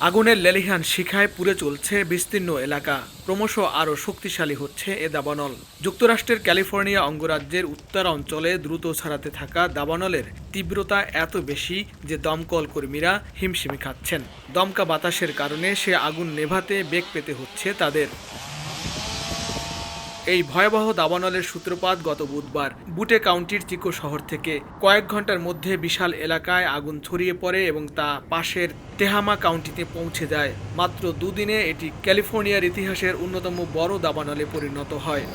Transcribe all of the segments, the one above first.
আগুনের লেলিহান শিখায় পুড়ে চলছে বিস্তীর্ণ এলাকা। ক্রমশ আরও শক্তিশালী হচ্ছে এ দাবানল। যুক্তরাষ্ট্রের ক্যালিফোর্নিয়া অঙ্গরাজ্যের উত্তর অঞ্চলে দ্রুত ছড়াতে থাকা দাবানলের তীব্রতা এত বেশি যে দমকল কর্মীরা হিমশিম খাচ্ছেন। দমকা বাতাসের কারণে সে আগুন নেভাতে বেগ পেতে হচ্ছে তাদের। এই ভয়াবহ দাবানলের সূত্রপাত গত বুধবার বুটে কাউন্টির চিকো শহর থেকে। কয়েক ঘন্টার মধ্যে বিশাল এলাকায় আগুন ছড়িয়ে পড়ে এবং তা পাশের টেহামা কাউন্টিতে পৌঁছে যায়। মাত্র দুদিনে এটি ক্যালিফোর্নিয়ার ইতিহাসের অন্যতম বড় দাবানলে পরিণত হয়।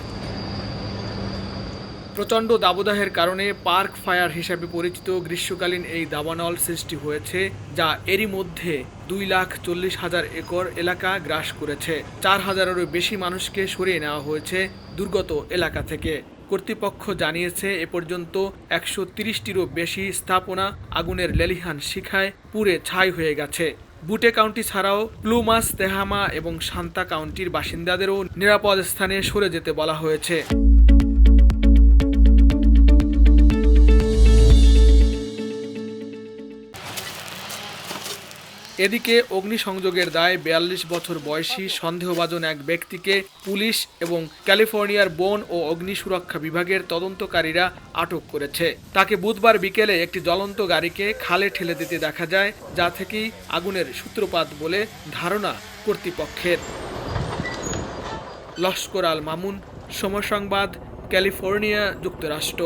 প্রচণ্ড দাবদাহের কারণে পার্ক ফায়ার হিসাবে পরিচিত গ্রীষ্মকালীন এই দাবানল সৃষ্টি হয়েছে, যা এরই মধ্যে 2,40,000 একর এলাকা গ্রাস করেছে। 4,000-এরও বেশি মানুষকে সরিয়ে নেওয়া হয়েছে দুর্গত এলাকা থেকে। কর্তৃপক্ষ জানিয়েছে এ পর্যন্ত 130টিরও বেশি স্থাপনা আগুনের লেলিহান শিখায় পুড়ে ছাই হয়ে গেছে। বুটে কাউন্টি ছাড়াও প্লুমাস, তেহামা এবং সান্তা কাউন্টির বাসিন্দাদেরও নিরাপদ স্থানে সরে যেতে বলা হয়েছে। এদিকে অগ্নিসংযোগের দায়ে 42 বছর বয়সী সন্দেহভাজন এক ব্যক্তিকে পুলিশ এবং ক্যালিফোর্নিয়ার বন ও অগ্নি সুরক্ষা বিভাগের তদন্তকারীরা আটক করেছে। তাকে বুধবার বিকেলে একটি জ্বলন্ত গাড়িকে খালে ঠেলে দিতে দেখা যায়, যা থেকেই আগুনের সূত্রপাত বলে ধারণা কর্তৃপক্ষের। লস্কর আল মামুন, সময় সংবাদ, ক্যালিফোর্নিয়া, যুক্তরাষ্ট্র।